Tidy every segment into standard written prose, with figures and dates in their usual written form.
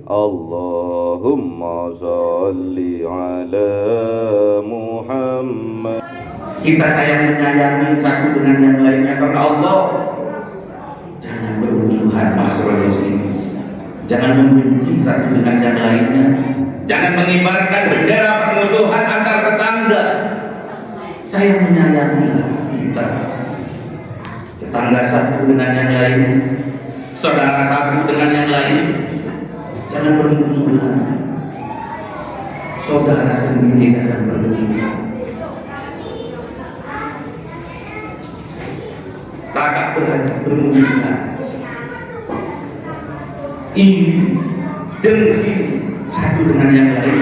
Allahumma sholli ala Muhammad. Kita sayang menyayangi satu dengan yang lainnya karena Allah. Jangan bermusuhan masyarakat muslim. Jangan membenci satu dengan yang lainnya. Jangan mengibarkan bendera permusuhan antar tetangga. Sayang menyayangi kita. Tetangga satu dengan yang lainnya, saudara satu dengan yang lain. Jangan bermusuhan. Saudara sendiri kadang bermusuhan. Kakak beradik bermusuhan. Iri, dengki satu dengan yang lain.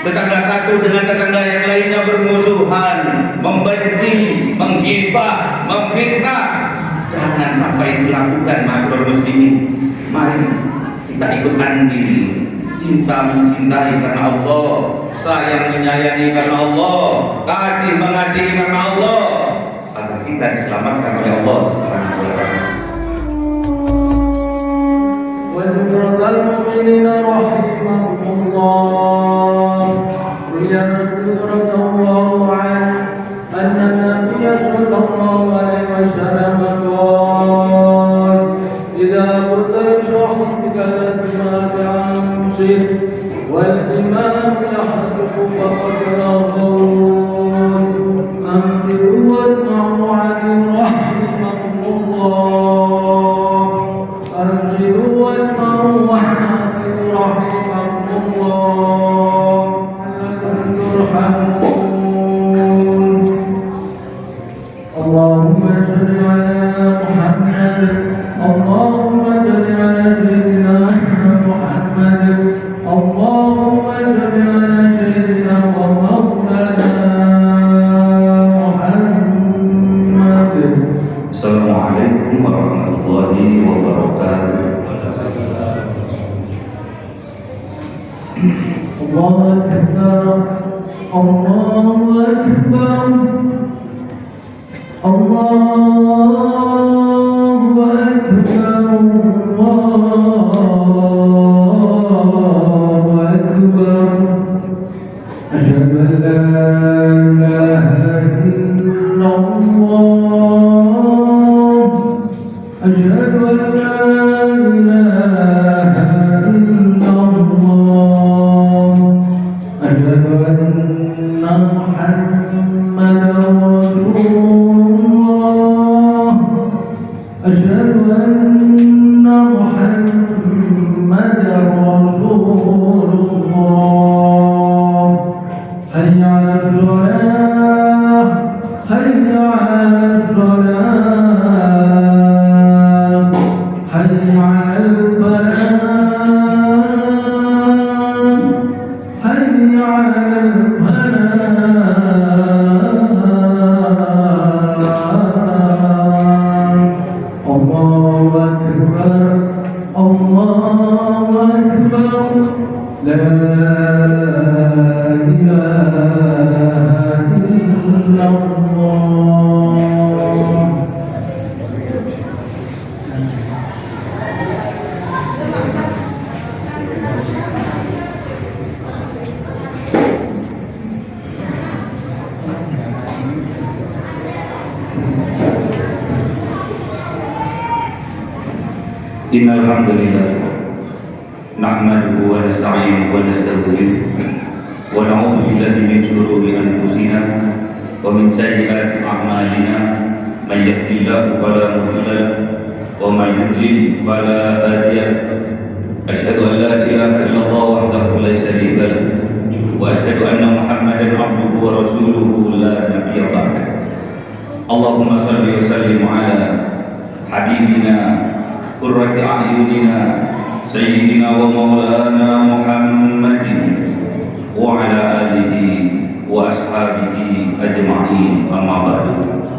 Tetangga satu dengan tetangga yang lainnya bermusuhan, membenci, menghibah, memfitnah. Jangan sampai dilakukan masyarakat muslimin. Mari kita ikut andil, cinta mencintai karena Allah, sayang menyayangi karena Allah, kasih mengasihi karena Allah, agar kita diselamatkan oleh Allah Subhanahu wa taala. وَلْيُرْضَ الْمُؤْمِنِينَ رَحِمَهُمُ اللَّهُ رضي الله عنه أن النبي صلى الله عليه وسلم قال إذا قلت لصاحبك الكلمات أنصت والإمام يحدث فقد رغبون أنصتوا واسمعوا عنه رحمكم الله أنصتوا واسمعوا عنه رحمكم الله ترحمون. اللهم صل على محمد اللهم صل على سيدنا محمد اللهم صل على سيدنا ومولانا محمد. Assalamualaikum warahmatullahi wabarakatuh. الله أكبر الله أكبر الله أكبر الله أكبر أشهد أن لا إله إلا الله أشهد أن لا إله إلا الله أشهد أن محمدا رسول الله أشهد أن محمدا رسول الله. حي على الصلاة حي على الصلاة حي على الفلاح حي على الفلاح. الله أكبر الله أكبر لا إله إلا الله. Innal hamdalillah nahmaduhu wa nasta'inuhu wa nastaghfiruh wa na'udzu billahi min shururi anfusina wa min sayyiati a'malina may yahdihillahu fala mudilla lahu wa may yudlil fala hadiya lahu. Asyhadu an la ilaha illallah wahdahu la syarika lahu wa asyhadu anna Muhammadan abduhu wa rasuluhu la nabiyya ba'dahu. Allahumma shalli wa sallim ala habibina qurrati a'yunina sayyidina wa maulana Muhammadin wa ala alihi wa ashabihi ajma'in, amma ba'du.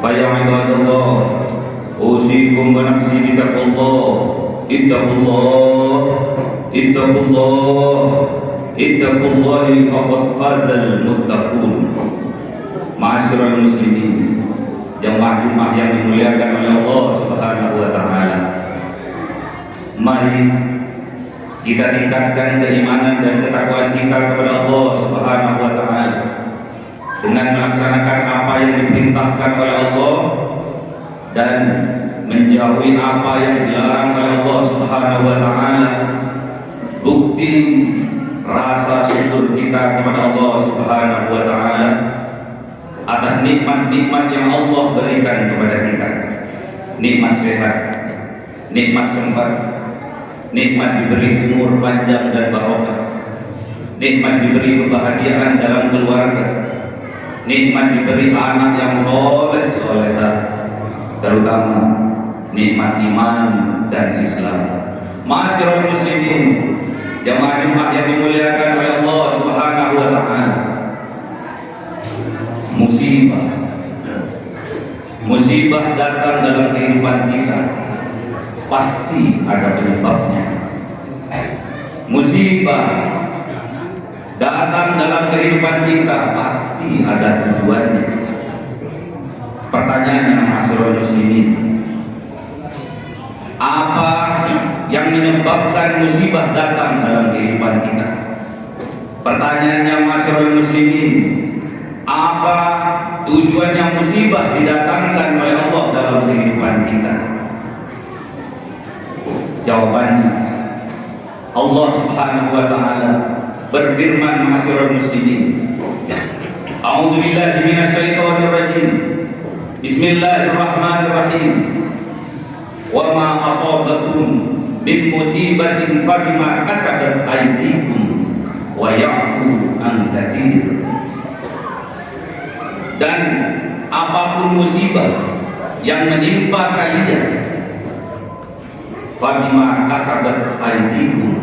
Fa ya ibadallah, usikum wa nafsi bi taqwallah. Ittaqullah ittaqullahi faqad fazal muttaqun. Ma'asyiral muslimin, jamaah yang dimuliakan oleh Allah Subhanahu wa taala. Mari kita tingkatkan keimanan dan ketakwaan kita kepada Allah Subhanahu wa taala dengan melaksanakan apa yang diperintahkan oleh Allah dan menjauhi apa yang dilarang oleh Allah Subhanahu wa taala. Bukti rasa syukur kita kepada Allah Subhanahu wa taala atas nikmat-nikmat yang Allah berikan kepada kita. Nikmat sehat, nikmat sempat, nikmat diberi umur panjang dan barokah, nikmat diberi kebahagiaan dalam keluarga, nikmat diberi anak yang soleh-solehah, terutama nikmat iman dan Islam. Ma'asyiral muslimin, jamaah Jumat yang dimuliakan oleh Allah Subhanahu wa taala. Musibah datang dalam kehidupan kita pasti ada penyebabnya. Musibah datang dalam kehidupan kita pasti ada tujuannya. Pertanyaannya, ma'asyiral muslimin, apa yang menyebabkan musibah datang dalam kehidupan kita? Pertanyaannya, ma'asyiral muslimin, apa tujuannya musibah didatangkan oleh Allah dalam kehidupan kita? Jawabannya, Allah Subhanahu wa taala berfirman, ma'asyiral muslimin, A'udzu billahi minasyaitonir rajim. Bismillahirrahmanirrahim. Wa ma asabakum min musibatin fabima kasabat aydikum wa ya'fu an katsir. Dan apapun musibah yang menimpa kalian, fabima kasabat aydikum,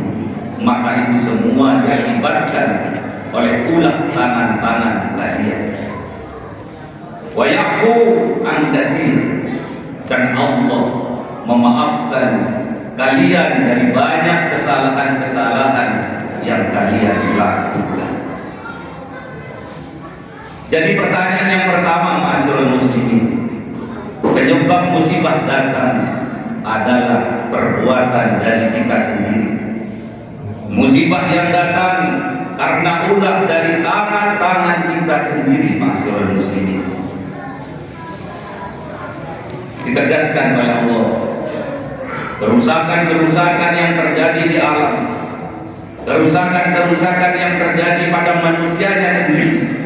maka itu semua diakibatkan oleh ulah tangan-tangan kalian. Wa ya'fu an katsir, dan Allah memaafkan kalian dari banyak kesalahan-kesalahan yang kalian lakukan. Jadi pertanyaan yang pertama, ma'asyiral muslimin, penyebab musibah datang adalah perbuatan dari kita sendiri. Musibah yang datang karena ulah dari tangan-tangan kita sendiri, ma'asyiral muslimin. Ditegaskan oleh Allah, kerusakan-kerusakan yang terjadi di alam, kerusakan-kerusakan yang terjadi pada manusianya sendiri.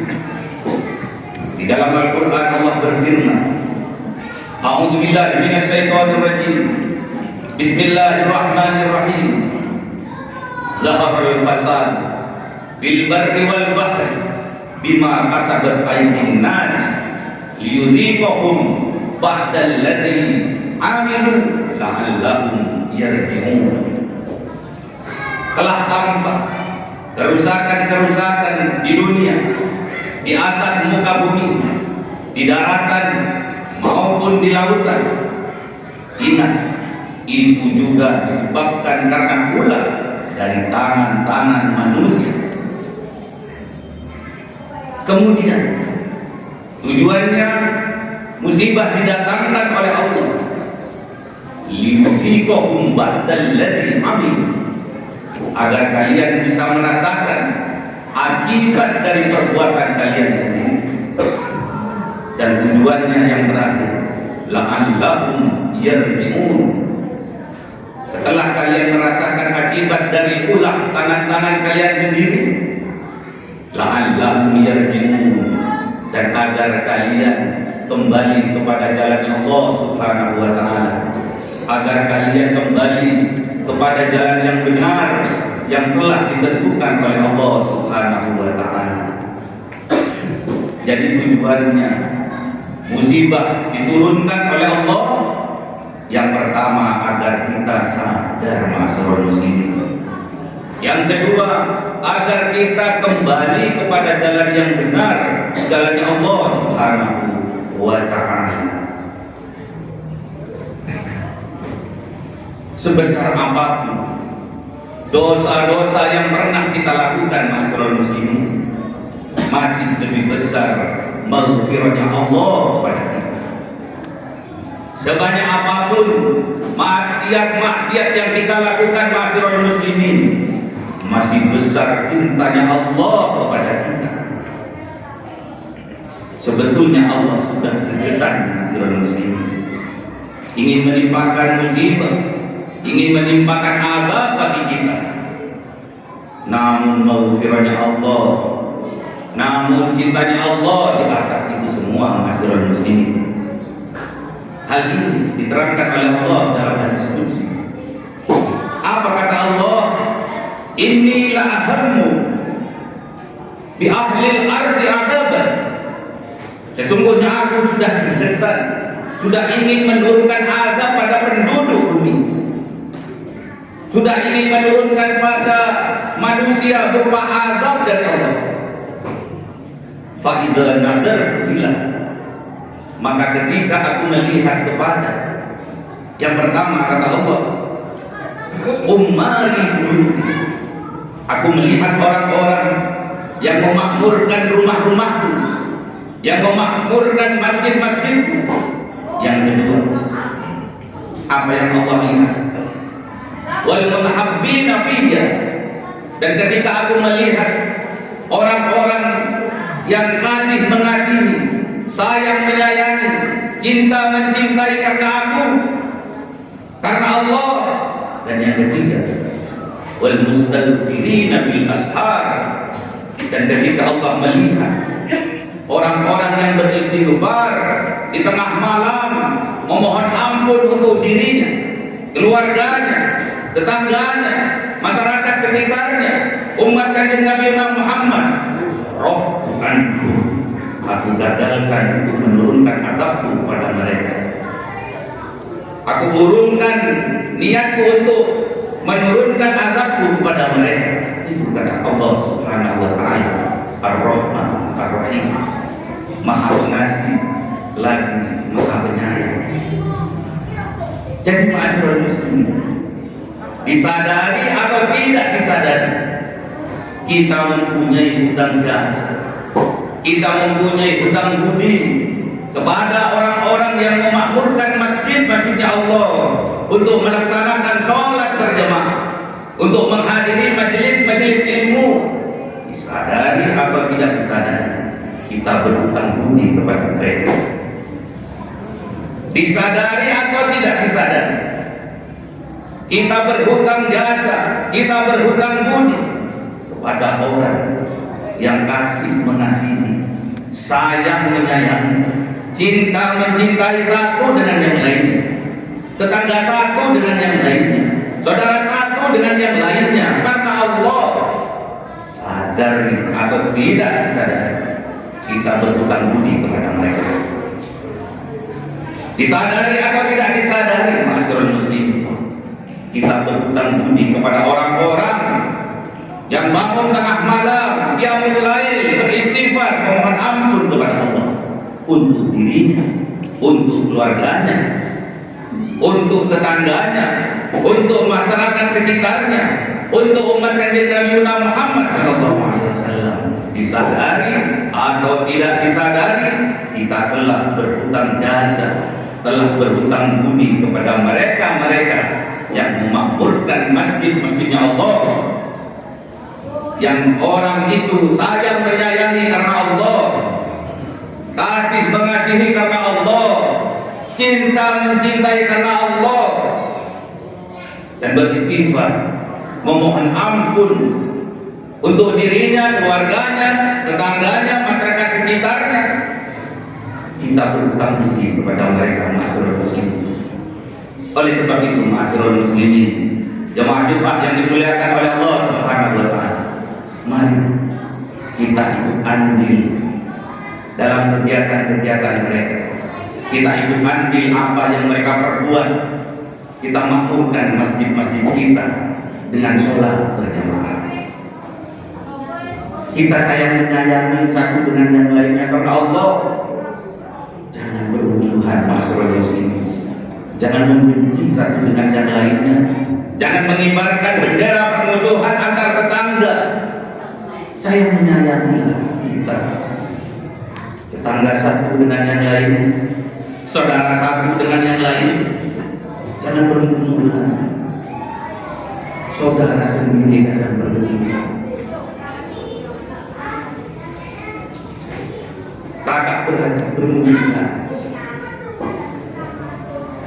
Di dalam Al-Quran Allah berfirman, A'udzu billahi minasyaitonir rajim. Bismillahirrahmanirrahim. Zaharal fasad fil barri wal bahri bima kasabat aydin nas liyudhiqahum ba'dal ladzi amilu la'allahum yarji'un. Telah tampak kerusakan-kerusakan di dunia, di atas muka bumi, di daratan maupun di lautan. Ingat, itu juga disebabkan karena ulah dari tangan-tangan manusia. Kemudian tujuannya musibah didatangkan oleh Allah, liyudhiqahum ba'dal ladzi amilu, agar kalian bisa merasakan akibat dari perbuatan kalian sendiri. Dan tujuannya yang terakhir, la'allahum yarji'un, setelah kalian merasakan akibat dari ulah tangan-tangan kalian sendiri, la'allahum yarji'un, dan agar kalian kembali kepada jalan Allah Subhanahu wa taala, agar kalian kembali kepada jalan yang benar yang telah ditentukan oleh Allah Subhanahu wa taala. Jadi tujuannya musibah diturunkan oleh Allah yang pertama agar kita sadar, ma'asyiral muslimin. Yang kedua, agar kita kembali kepada jalan yang benar, jalannya Allah Subhanahu wa ta'ala. Sebesar apapun dosa-dosa yang pernah kita lakukan, ma'asyiral muslimin, masih lebih besar maghfirahnya Allah kepada kita. Sebanyak apapun maksiat-maksiat yang kita lakukan, ma'asyiral muslimin, masih besar cintanya Allah kepada kita. Sebetulnya Allah sudah dekat, ma'asyiral muslimin, ingin menimpakan musibah, ingin menimpakan azab bagi kita. Namun maghfirahnya Allah, namun cintanya Allah di atas itu semua, ma'asyiral muslimin. Hal ini diterangkan oleh Allah dalam hadis qudsi. Apa kata Allah? Inni la ahammu bi ahlil ardi adaban. Sesungguhnya aku sudah dekat, sudah ingin menurunkan azab pada penduduk bumi, sudah ingin menurunkan pada manusia berupa azab dari Allah. Fa idza nadartu ila, maka ketika aku melihat kepada, yang pertama kata Allah, ummari buyuti, aku melihat orang-orang yang memakmurkan rumah-rumahku, yang memakmurkan masjid-masjidku. Yang kedua, apa yang Allah lihat, wal mutahabbina fiyya, dan ketika aku melihat orang-orang yang kasih mengasihi, sayang menyayangi, cinta mencintai karena aku, karena Allah. Dan yang ketiga, wal mustaghfirina bil ashar, dan ketika Allah melihat orang-orang yang beristighfar di tengah malam, memohon ampun untuk dirinya, keluarganya, tetangganya, masyarakat sekitarnya, umat kanjeng Nabi Muhammad, rohtu anhu, aku gagalkan untuk menurunkan azabku pada mereka. Aku urungkan niatku untuk menurunkan azabku kepada mereka. Itu kata Allah Subhanahu wa taala, Ar-Rahman Ar-Rahim, Maha Pengasih lagi Maha Penyayang. Jadi ma'asyiral muslimin, disadari atau tidak disadari, kita mempunyai hutang jasa, kita mempunyai hutang budi kepada orang-orang yang memakmurkan masjid-masjidnya Allah untuk melaksanakan sholat berjamaah, untuk menghadiri majelis-majelis ilmu. Disadari atau tidak disadari, kita berhutang budi kepada mereka. Disadari atau tidak disadari, kita berhutang jasa, kita berhutang budi kepada orang yang kasih mengasihi, sayang menyayangi, cinta mencintai satu dengan yang lainnya, tetangga satu dengan yang lainnya, saudara satu dengan yang lainnya, karena Allah. Sadari atau tidak disadari, kita berhutang budi kepada mereka. Disadari atau tidak disadari, ma'asyiral muslimin, kita berhutang budi kepada orang-orang yang bangun tengah malam, qiyamul lail, beristighfar, memohon ampun kepada Allah untuk dirinya, untuk keluarganya, untuk tetangganya, untuk masyarakat sekitarnya, untuk umat kanjeng Nabi Muhammad SAW. Disadari atau tidak disadari, kita telah berhutang jasa, telah berhutang budi kepada mereka-mereka yang memakmurkan masjid-masjidnya Allah, yang orang itu sayang menyayangi karena Allah, kasih mengasihi karena Allah, cinta mencintai karena Allah, dan beristighfar, memohon ampun untuk dirinya, keluarganya, tetangganya, masyarakat sekitarnya. Kita berhutang budi kepada mereka, ma'asyiral muslimin. Oleh sebab itu, ma'asyiral muslimin, jemaah Jumat yang dimuliakan oleh Allah Subhanahu wa taala, mari kita ikut andil dalam kegiatan-kegiatan mereka. Kita ikut andil apa yang mereka perbuat. Kita makmurkan masjid-masjid kita dengan sholat berjamaah. Kita sayang menyayangi satu dengan yang lainnya karena Allah. Jangan bermusuhan, ma'asyiral muslimin. Jangan membenci satu dengan yang lainnya. Jangan mengibarkan bendera permusuhan antar tetangga. Saya menyayangi kita, tetangga satu dengan yang lainnya, saudara satu dengan yang lain. Jangan bermusuhan. Saudara sendiri kadang bermusuhan. Kakak beradik bermusuhan.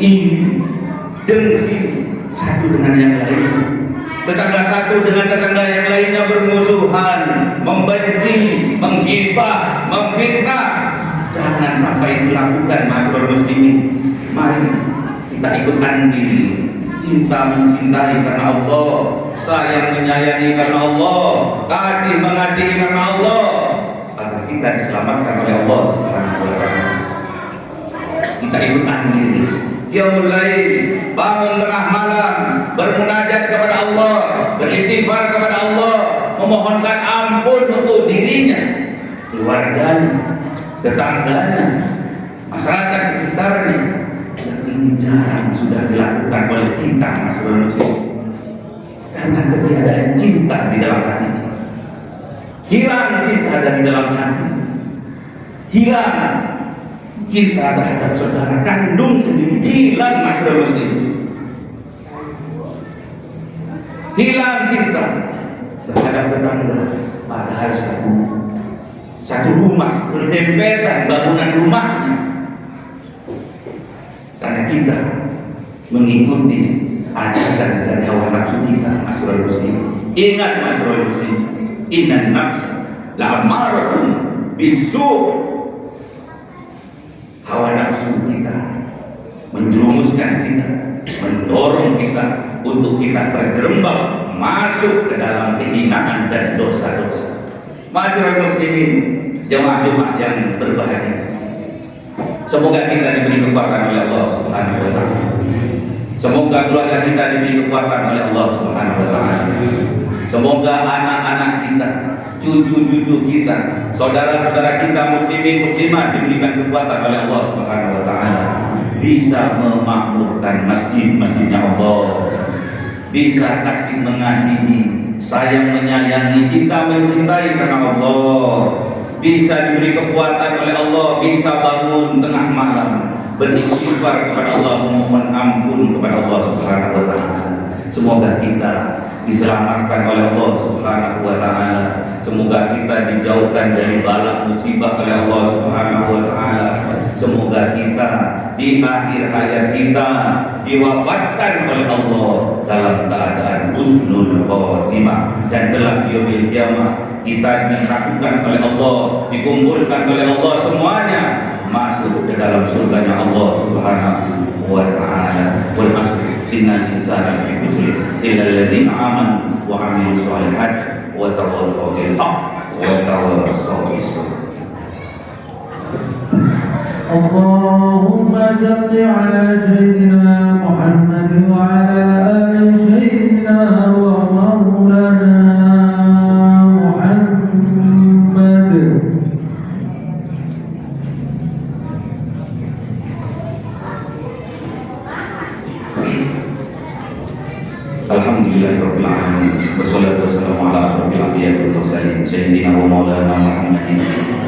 Ini dengki satu dengan yang lain. Tetangga satu dengan tetangga yang lainnya bermusuhan, membenci, menghibah, memfitnah. Jangan sampai dilakukan, masyarakat muslimin. Mari kita ikut andil, cinta mencintai karena Allah, sayang menyayangi karena Allah, kasih mengasihi karena Allah, agar kita diselamatkan oleh Allah Subhanahu wa taala. Kita ikut andil. Dia mulai bangun tengah malam, bermunajat kepada Allah, beristighfar kepada Allah, memohonkan ampun untuk dirinya, keluarganya, tetangganya, masyarakat sekitarnya. Yang ini jarang sudah dilakukan oleh kita, masyarakat muslim, karena ketiadaan cinta di dalam hati. Hilang cinta dari dalam hati, hilang cinta terhadap saudara kandung sendiri, hilang, masyarakat muslim. Hilang cinta terhadap tetangga, padahal satu rumah berdempetan bangunan rumahnya, karena kita mengikuti ajaran dari hawa nafsu kita, masyarakat muslim. Ingat, masyarakat muslim, innan nafsa la'amaratun bisu'. Hawa nafsu kita menjerumuskan kita, mendorong kita untuk kita terjerembab masuk ke dalam kehinaan dan dosa-dosa. Masyarakat muslimin, jemaah-jemaah yang berbahagia, semoga kita diberi kekuatan oleh Allah Subhanahu wa taala. Semoga keluarga kita diberi kekuatan oleh Allah Subhanahu wa taala. Semoga anak-anak kita, cucu-cucu kita, saudara-saudara kita muslimin muslimat diberikan kekuatan oleh Allah Subhanahu wa taala, bisa memakmurkan masjid-masjidnya Allah, bisa kasih mengasihi, sayang menyayangi, cinta mencintai karena Allah, bisa diberi kekuatan oleh Allah, bisa bangun tengah malam beristighfar kepada Allah, memohon ampun kepada Allah Subhanahu wa taala. Semoga kita diselamatkan oleh Allah Subhanahu wa taala. Semoga kita dijauhkan dari bala musibah oleh Allah Subhanahu wa taala. Semoga kita di akhir hayat kita diwafatkan oleh Allah dalam keadaan husnul khotimah, dan kelak di yaumil qiyamah kita disatukan oleh Allah, dikumpulkan oleh Allah semuanya masuk ke dalam surganya Allah Subhanahu wa taala. Wal asr innal insana fi khusr illa alladziina aamanu wa 'amilus shalihaati wa tawassaw bil haqq wa tawassaw bis sabr. اللهم صل على سيدنا محمد وعلى آل سيدنا ومولانا محمد. Alhamdulillahirabbil alamin, wassalatu wassalamu ala asyrofil anbiya'i wal mursalin sayyidina wa maulana Muhammadin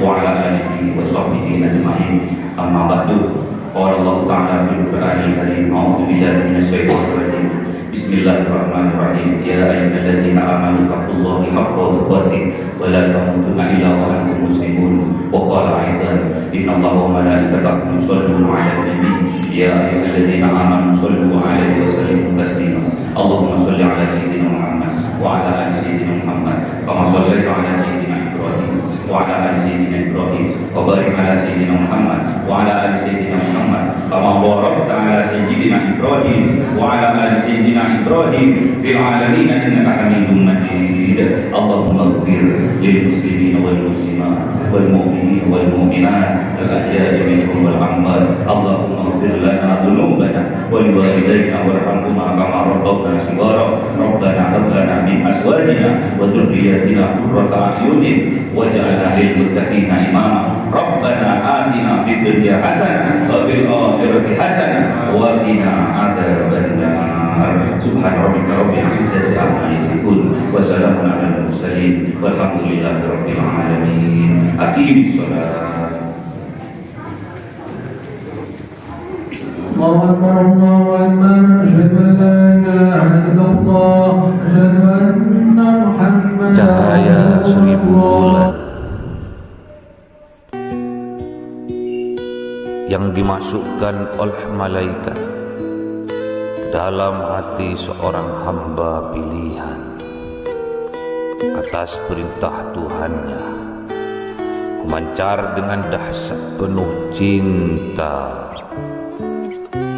wa ala alihi wa sahbihi ajma'in. Amma ba'du. Qala Allah ta'ala fil Qur'anil karim, a'udzu billahi minasyaitonir rajim. Bismillahirrahmanirrahim. Ya ayyuhalladzina amanu taqullaha haqqa tuqatih wa la tamutunna illa wa antum muslimun. Wa qala aidan, innallaha wa malaikatahu yusholluna 'alan nabi. Ya ayyuhalladzina amanu shollu 'alaihi wa sallimu taslima. Allahumma sholli 'ala sayyidina Muhammad wa 'ala ali sayyidina Muhammad kama shallaita 'ala sayyidina Ibrahim wa 'ala ali sayyidina Ibrahim wa barik 'ala sayyidina Muhammad wa 'ala ali sayyidina Muhammad kama barakta 'ala sayyidina Ibrahim wa 'ala ali sayyidina Ibrahim fil 'alamin innaka Hamidum Majid. Allahumma ighfir lil muslimin wal muslimat wal mu'minin wal mu'minat al ahya'i minhum wal amwat. Allahumma ighfir lana dhunubana wa liwalidayna warhamhuma kama rabbawna shighara. Rabbana hab lana min azwajina wa dhurriyyatina qurrata a'yunin waj'alna lil muttaqina imama. Rabbana atina fid dunya hasanah wa fil akhirati hasanah wa qina adzabannar. Subhana rabbika rabbil izzati amma yasifun wa salamun alal mursalin walhamdulillahi rabbil alamin. Aqimis shalah. الله أكبر الله أكبر أشهد أن لا إله إلا الله أشهد أن محمدا Cahaya seribu bulan yang dimasukkan oleh malaikat ke dalam hati seorang hamba pilihan atas perintah Tuhannya, memancar dengan dahsyat penuh cinta,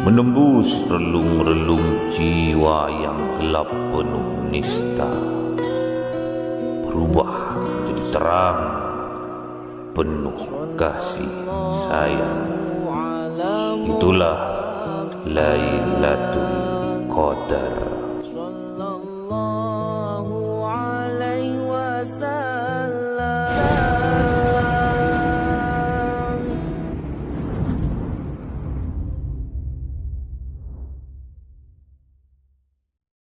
menembus relung-relung jiwa yang gelap penuh nista, berubah menjadi terang penuh kasih sayang. Itulah Lailatul Qadar.